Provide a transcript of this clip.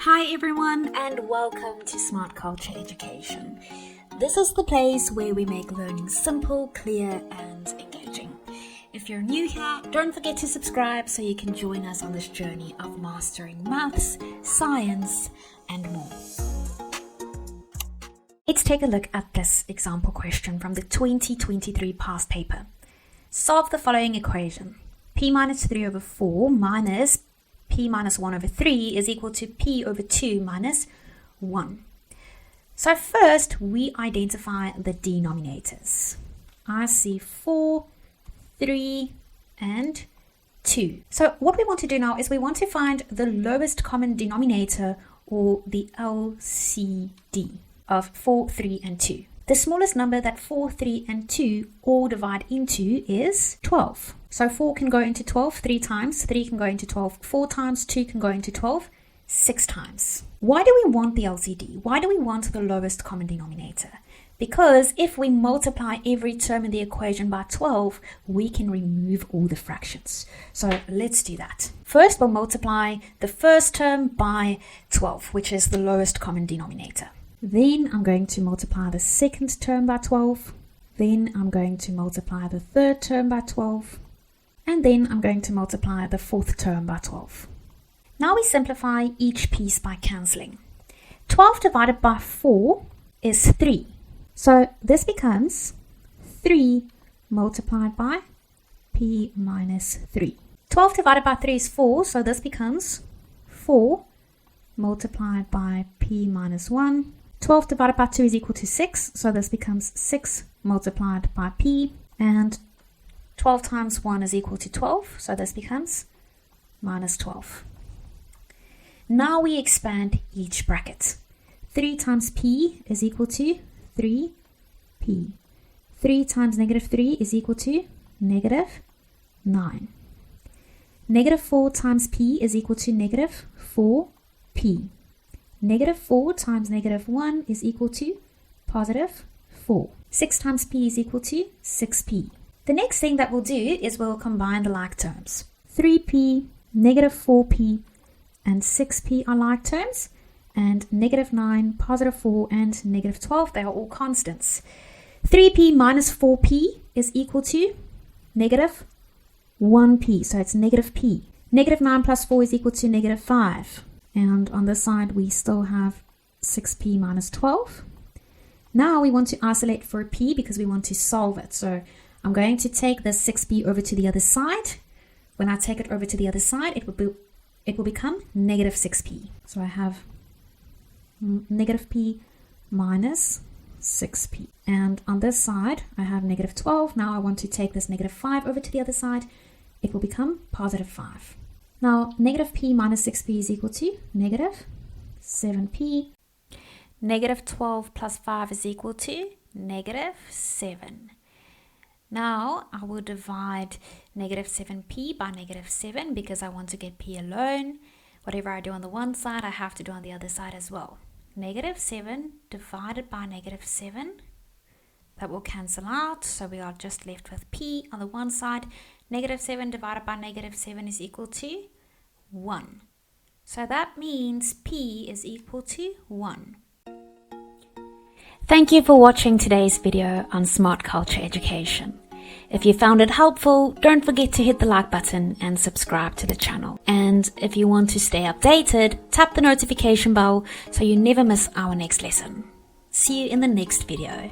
Hi everyone and welcome to Smart Culture Education. This is the place where we make learning simple, clear and engaging. If you're new here, don't forget to subscribe so you can join us on this journey of mastering maths, science and more. Let's take a look at this example question from the 2023 past paper. Solve the following equation. P minus 3 over 4 minus P minus 1 over 3 is equal to P over 2 minus 1. So first we identify the denominators. I see 4, 3 and 2. So what we want to do now is we want to find the lowest common denominator, or the LCD, of 4, 3 and 2. The smallest number that 4, 3 and 2 all divide into is 12. So 4 can go into 12 3 times, 3 can go into 12 4 times, 2 can go into 12 6 times. Why do we want the LCD? Why do we want the lowest common denominator? Because if we multiply every term in the equation by 12, we can remove all the fractions. So let's do that. First, we'll multiply the first term by 12, which is the lowest common denominator. Then I'm going to multiply the second term by 12. Then I'm going to multiply the third term by 12. And then I'm going to multiply the fourth term by 12. Now we simplify each piece by cancelling. 12 divided by 4 is 3. So this becomes 3 multiplied by P minus 3. 12 divided by 3 is 4, so this becomes 4 multiplied by P minus 1. 12 divided by 2 is equal to 6, so this becomes 6 multiplied by P, and 12 times 1 is equal to 12, so this becomes minus 12. Now we expand each bracket. 3 times P is equal to 3P. 3 times negative 3 is equal to negative 9. Negative 4 times P is equal to negative 4P. Negative 4 times negative 1 is equal to positive 4. 6 times P is equal to 6P. The next thing that we'll do is we'll combine the like terms. 3P, negative 4P, and 6P are like terms, and negative 9, positive 4, and negative 12, they are all constants. 3P minus 4P is equal to negative 1P, so it's negative P. Negative 9 plus 4 is equal to negative 5. And on this side, we still have 6P minus 12. Now we want to isolate for P because we want to solve it. So I'm going to take this 6P over to the other side. When I take it over to the other side, it will become negative 6P. So I have negative P minus 6P. And on this side, I have negative 12. Now I want to take this negative 5 over to the other side. It will become positive 5. Now, negative P minus 6P is equal to negative 7P. Negative 12 plus 5 is equal to negative 7. Now, I will divide negative 7P by negative 7 because I want to get P alone. Whatever I do on the one side, I have to do on the other side as well. Negative 7 divided by negative 7. That will cancel out, so we are just left with P on the one side. Negative 7 divided by negative 7 is equal to 1. So that means P is equal to 1. Thank you for watching today's video on Smart Culture Education. If you found it helpful, don't forget to hit the like button and subscribe to the channel. And if you want to stay updated, tap the notification bell so you never miss our next lesson. See you in the next video.